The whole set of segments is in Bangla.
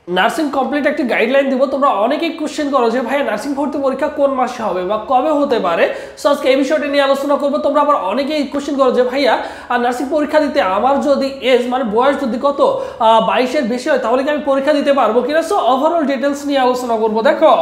নার্সিং কমপ্লিট একটি গাইডলাইন দিব। তোমরা অনেকেই কোশ্চেন করো যে ভাইয়া নার্সিং ভর্তি পরীক্ষা কোন মাসে হবে বা কবে হতে পারে। সো আজকে এই বিষয়টা নিয়ে আলোচনা করবো। তোমরা আবার অনেকেই কোশ্চেন করো যে ভাইয়া নার্সিং পরীক্ষা দিতে আমার যদি এজ মানে বয়স যদি কত 22-এর বেশি হয় তাহলে কি আমি পরীক্ষা দিতে পারবো কিনা। সো ওভারঅল ডিটেলস নিয়ে আলোচনা করবো। দেখো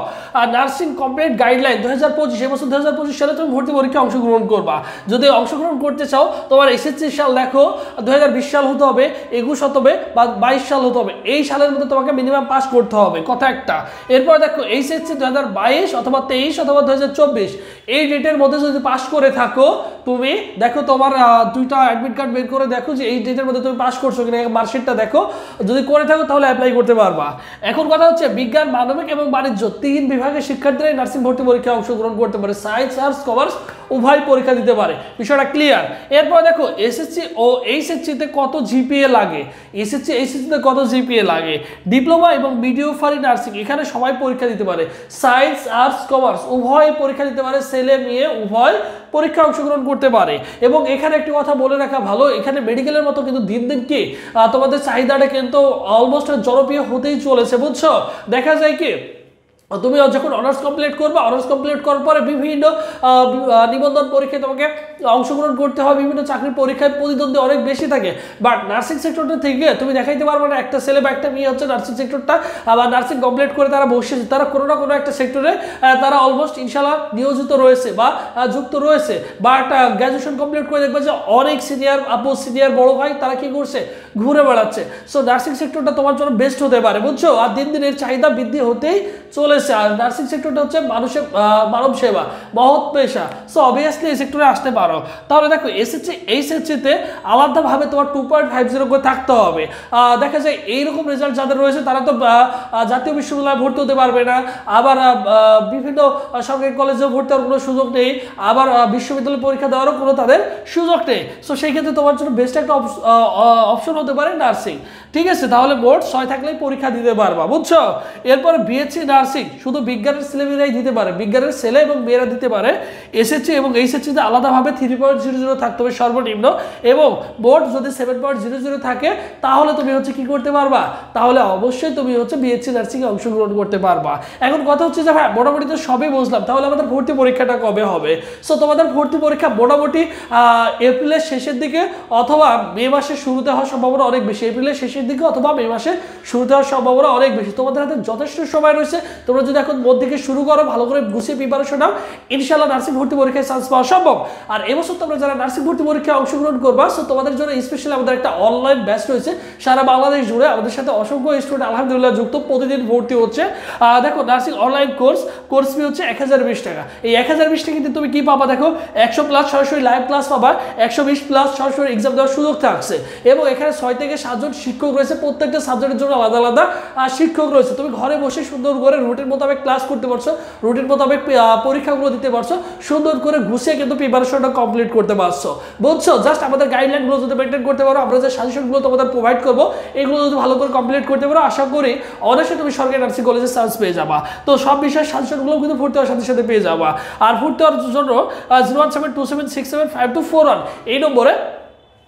নার্সিং কমপ্লিট গাইডলাইন 2025, এবছর 2025 সালে তুমি ভর্তি পরীক্ষা অংশগ্রহণ করবা। যদি অংশগ্রহণ করতে চাও তোমার এসএসসি সাল দেখো 2020 সাল হতে হবে, 21 হতে হবে বা 22 সাল হতে হবে। এই সালের মধ্যে তোমাকে মিনিমাম পাস করতে হবে, কথা একটা। এরপর দেখো এইচএসসি 2022 অথবা 23 অথবা 2024 এই ডেটের মধ্যে যদি পাস করে থাকো তুমি, দেখো তোমার দুইটা অ্যাডমিট কার্ড বের করে দেখো যে এই ডেটের মধ্যে তুমি পাস করছো কিনা, মার্কশিটটা দেখো। যদি করে থাকো তাহলে অ্যাপ্লাই করতে পারবা। এখন কথা হচ্ছে বিজ্ঞান, মানবিক এবং বাণিজ্য 3 বিভাগের শিক্ষার্থীরা নার্সিং ভর্তি পরীক্ষায় অংশগ্রহণ করতে পারে। সায়েন্স, আর্টস, কমার্স উভয় পরীক্ষা দিতে পারে, বিষয়টা ক্লিয়ার। এরপর দেখো এসএসসি ও এইচএসসিতে কত জিপিএ লাগে, এসএসসি এইচএসসিতে কত জিপিএ লাগে। ডিপ্লোমা এবং মিডিওফারি নার্সিং এখানে সবাই পরীক্ষা দিতে পারে। সায়েন্স, আর্টস, কমার্স উভয় পরীক্ষা দিতে পারে, ছেলে মেয়ে উভয় পরীক্ষা অংশগ্রহণ করতে পারে। এবং এখানে একটি কথা বলে রাখা ভালো, এখানে মেডিকেলের মতো কিন্তু দিন দিন কি তোমাদের চাহিদাটা কিন্তু অলমোস্ট জনপ্রিয় হতেই চলেছে, বুঝছো। দেখা যায় কি তুমি যখন অনার্স কমপ্লিট করবে, অনার্স কমপ্লিট করার পরে বিভিন্ন নিবন্ধন পরীক্ষায় তোমাকে অংশগ্রহণ করতে হবে, বিভিন্ন চাকরির পরীক্ষায় প্রতিদ্বন্দ্বী অনেক বেশি থাকে। বাট নার্সিং সেক্টরটা থেকে তুমি দেখাইতে পারবে না একটা ছেলে বা একটা মেয়ে হচ্ছে নার্সিং সেক্টরটা আবার নার্সিং কমপ্লিট করে তারা বসেছে, তারা কোনো না কোনো একটা সেক্টরে তারা অলমোস্ট ইনশাল্লাহ নিয়োজিত রয়েছে বা যুক্ত রয়েছে। বাট গ্র্যাজুয়েশন কমপ্লিট করে দেখবে যে অনেক সিনিয়র আপু, সিনিয়র বড় ভাই তারা কি করছে, ঘুরে বেড়াচ্ছে। সো নার্সিং সেক্টরটা তোমার জন্য বেস্ট হতে পারে, বুঝছো। আর দিন দিন এর চাহিদা বৃদ্ধি হতেই চলেছে। আর নার্সিং সেক্টরটা হচ্ছে মানুষের মানব সেবা, মহৎ পেশা। সো অবভিয়াসলি এই সেক্টরে আসতে পারো। তাহলে দেখো এসএসসি এইচএসসিতে আলাদাভাবে তোমার 2.50 করে থাকতে হবে। দেখা যায় এইরকম রেজাল্ট যাদের রয়েছে তারা তো জাতীয় বিশ্ববিদ্যালয়ে ভর্তি হতে পারবে না, আবার বিভিন্ন সরকারি কলেজেও ভর্তি হওয়ার কোনো সুযোগ নেই, আবার বিশ্ববিদ্যালয় পরীক্ষা দেওয়ারও কোনো তাদের সুযোগ নেই। সো সেই ক্ষেত্রে তোমার জন্য বেস্ট একটা অপশন হতে পারে নার্সিং, ঠিক আছে। তাহলে মোট 6 থাকলেই পরীক্ষা দিতে পারবা, বুঝছো। এরপরে বিএসসি নার্সিং শুধু বিজ্ঞানের ছেলেমেয়েরাই দিতে পারে, বিজ্ঞানের ছেলে এবং মেয়েরা দিতে পারে। এসএসসি এবং এইচএসসিতে আলাদাভাবে 3.00 থাকতে হবে সর্বনিম্ন, এবং মোট যদি 7.00 থাকে তাহলে তুমি হচ্ছে কি করতে পারবা, তাহলে অবশ্যই তুমি হচ্ছে বিএসসি নার্সিংয়ে অংশগ্রহণ করতে পারবা। এখন কথা হচ্ছে যে ভাই মোটামুটি তো সবই বুঝলাম, তাহলে আমাদের ভর্তি পরীক্ষাটা কবে হবে। সো তোমাদের ভর্তি পরীক্ষা মোটামুটি এপ্রিলের শেষের দিকে অথবা মে মাসের শুরুতে হওয়ার সম্ভাবনা অনেক বেশি, এপ্রিলের শেষের দিকে অথবা মে মাসে শুরুতে হওয়ার সম্ভাবনা অনেক বেশি। তোমাদের হাতে যথেষ্ট সময় রয়েছে, তোমরা যদি এখন মন থেকে শুরু করো, ভালো করে গুছিয়ে প্রিপারেশন নাও, ইনশাআল্লাহ নার্সিং ভর্তি পরীক্ষায় চান্স পাওয়া সম্ভব। আর এবছর তোমরা যারা নার্সিং ভর্তি পরীক্ষায় অংশগ্রহণ করবা, সো তোমাদের জন্য স্পেশালি আমাদের একটা অনলাইন ব্যাচ রয়েছে সারা বাংলাদেশ জুড়ে। আমাদের সাথে অসংখ্য স্টুডেন্ট আলহামদুলিল্লাহ যুক্ত, প্রতিদিন ভর্তি হচ্ছে। দেখো নার্সিং অনলাইন কোর্স ফি হচ্ছে 1020 টাকা। এই 1020 টাকা কিন্তু তুমি কি পাবা, দেখো 100+ সরাসরি লাইভ ক্লাস পাবা, 120+ সরাসরি এক্সাম দেওয়ার সুযোগ থাকছে, এবং এখানে 6 থেকে 7 জন শিক্ষক রয়েছে, প্রত্যেকটা সাবজেক্টের জন্য আলাদা আলাদা শিক্ষক রয়েছে। তুমি ঘরে বসে সুন্দর করে রুটিন মোতাবেক ক্লাস করতে পারছো, রুটিন মোতাবেক পরীক্ষাগুলো দিতে পারছো, সুন্দর করে গুছিয়ে কিন্তু প্রিপারেশনটা কমপ্লিট করতে পারছো, বুঝছো। জাস্ট আমাদের গাইডলাইনগুলো যদি মেনটেন করতে পারো, আমরা যে সাজেশনগুলো তোমাদের প্রোভাইড করবো এগুলো যদি ভালো করে কমপ্লিট করতে পারো, আশা করি অবশ্যই তুমি সরকারি নার্সিং কলেজে চান্স পেয়ে যাবা। তো সব বিষয়ের সাজেশনগুলো কিন্তু ভর্তি হওয়ার সাথে সাথে পেয়ে যাবা। আর ভর্তি হওয়ার জন্য 01727675241 এই নম্বরে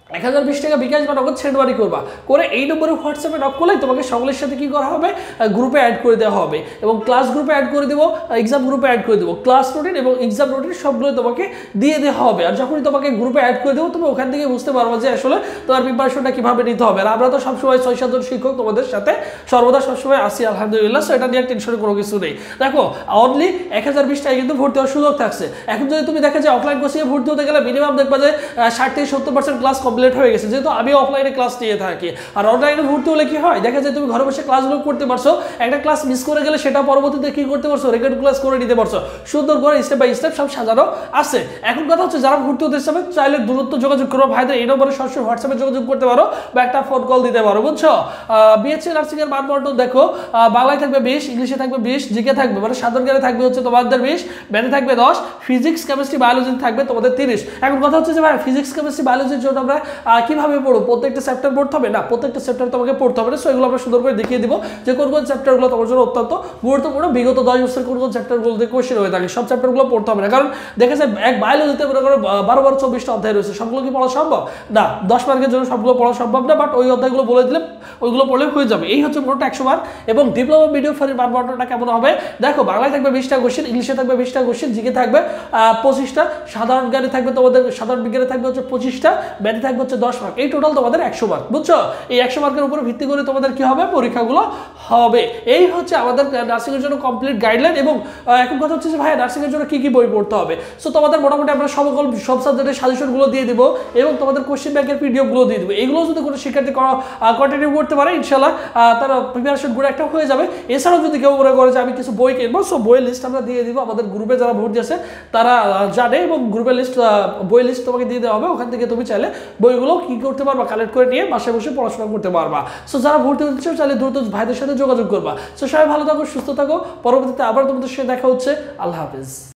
1020 টাকা বিকাশ বা নগদ সেন্ড মানি করবা, করে এই নম্বরে হোয়াটসঅ্যাপে নক করলে তোমাকে সকলের সাথে কি করা হবে, গ্রুপে অ্যাড করে দেওয়া হবে, এবং ক্লাস গ্রুপে অ্যাড করে দেবো, এক্সাম গ্রুপে অ্যাড করে দেবো। ক্লাস রুটিন এবং এক্সাম রুটিন সবগুলো তোমাকে দিয়ে দেওয়া হবে। আর যখনই তোমাকে গ্রুপে অ্যাড করে দেবো তুমি ওখান থেকে বুঝতে পারবো যে আসলে তোমার প্রিপারেশনটা কীভাবে নিতে হবে। আর আমরা তো সবসময় 6-7 জন শিক্ষক তোমাদের সাথে সর্বদা সবসময় আসি আলহামদুলিল্লাহ। সো এটা নিয়ে টেনশনের কোনো কিছু নেই। দেখো অনলি 1020 টাকা কিন্তু ভর্তি হওয়ার সুযোগ থাকছে। এখন যদি তুমি দেখা যায় অফলাইন কোচিংয়ে ভর্তি হতে গেলে মিনিমাম দেখবা যে 60-70% ক্লাস কমপ্লিট হয়ে গেছে, যেহেতু আমি অফলাইনে ক্লাস নিয়ে থাকি। আর অনলাইনে ভর্তি হলে কি হয়, দেখা যায় তুমি ঘরে বসে ক্লাসগুলো করতে পারছো, একটা ক্লাস মিস করে গেলে সেটা পরবর্তীতে কি করতে পারছো, রেকর্ড ক্লাস করে নিতে পারছো, সুন্দর করে স্টেপ বাই স্টেপ সব সাজানো আছে। এখন কথা হচ্ছে যারা ভর্তি হতে চাবে চাইলে দূরত্ব যোগাযোগ করো, ভাইদের এই নম্বরে সরাসরি হোয়াটসঅ্যাপে যোগাযোগ করতে পারো বা একটা ফোন কল দিতে পারো, বুঝছো। বিএসসি নার্সিং এর মানদণ্ড দেখো, বাংলায় থাকবে 20, ইংলিশে থাকবে 20, জিকে থাকবে মানে সাধারণ জ্ঞানে থাকবে হচ্ছে তোমাদের 20, ম্যাথে থাকবে 10, ফিজিক্স কেমিস্ট্রি বায়োলজি থাকবে তোমাদের 30। এখন কথা হচ্ছে যে ভাই ফিজিক্স কেমিস্ট্রি বায়োলজির জন্য আমরা কিভাবে পড়ো, প্রত্যেকটা চ্যাপ্টার পড়তে হবে না, প্রত্যেকটা চ্যাপ্টার তোমাকে পড়তে হবে না। সো এগুলো আমরা সুন্দর করে দেখিয়ে দিব যে কোন কোন চ্যাপ্টারগুলো তোমার জন্য অত্যন্ত গুরুত্বপূর্ণ, বিগত 10 বছর কোন কোন চ্যাপ্টারগুলো থেকে কোশ্চেন হয়ে থাকে, সব চ্যাপ্টারগুলো পড়তে হবে না। কারণ দেখা যায় এক বায়োলজিতে মনে করো 12-24টা অধ্যায় রয়েছে, সবগুলো কি পড়া সম্ভব না, 10 মার্কের জন্য সবগুলো পড়া সম্ভব না, বাট ওই অধ্যায়গুলো বলে দিলে ওইগুলো পড়লে হয়ে যাবে। এই হচ্ছে মোটটা 100 মার্ক। এবং ডিপ্লোমা ভিডিও ফারির মান বন্টনটা কেমন হবে দেখো, বাংলায় থাকবে 20টা কোশ্চেন, ইংলিশে থাকবে 20টা কোশ্চেন, জিকে থাকবে 25টা, সাধারণ জ্ঞানে থাকবে তোমাদের, সাধারণ বিজ্ঞানে থাকবে হচ্ছে 25টা, ম্যাথে থাকবে হচ্ছে 10 মার্ক। এই টোটাল তোমাদের 100 মার্ক, বুঝছো? এই 100 মার্কের উপর ভিত্তি করে তোমাদের কি হবে, পরীক্ষাগুলো হবে। এই হচ্ছে আমাদের নার্সিং এর জন্য কমপ্লিট গাইডলাইন। এবং এখন কথা হচ্ছে যে ভাই নার্সিং এর জন্য কি কি বই পড়তে হবে। সো তোমাদের মোটামুটি আমরা সব সাবজেক্টের সাজেশনগুলো দিয়ে দিব এবং তোমাদের কোশ্চেন ব্যাংকের পিডিএফ গুলো দিয়ে দিব। এগুলো যদি কোনো শিক্ষার্থী কন্টিনিউ করতে পারে ইনশাআল্লাহ তারা প্রিপারেশন গুলো একটা হয়ে যাবে। এছাড়াও যদি কেউ মনে করে যে আমি কিছু বই কিনবো, সো বইয়ের লিস্ট আমরা দিয়ে দিব। আমাদের গ্রুপে যারা ভর্তি আছে তারা জানে, এবং গ্রুপের লিস্ট, বই লিস্ট তোমাকে দিয়ে দেওয়া হবে। ওখান থেকে তুমি চাইলে বইগুলো কি করতে পারবা, কালেক্ট করে নিয়ে বাসায় বসে পড়াশোনা করতে পারবা। সো যারা ভর্তি হতে চাও চাইলে দ্রুত ভাইদের সাথে যোগাযোগ করবা। সো সবাই ভালো থাকো, সুস্থ থাকো। পরবর্তীতে আবার তোমাদের সাথে দেখা হচ্ছে। আল্লাহ হাফেজ।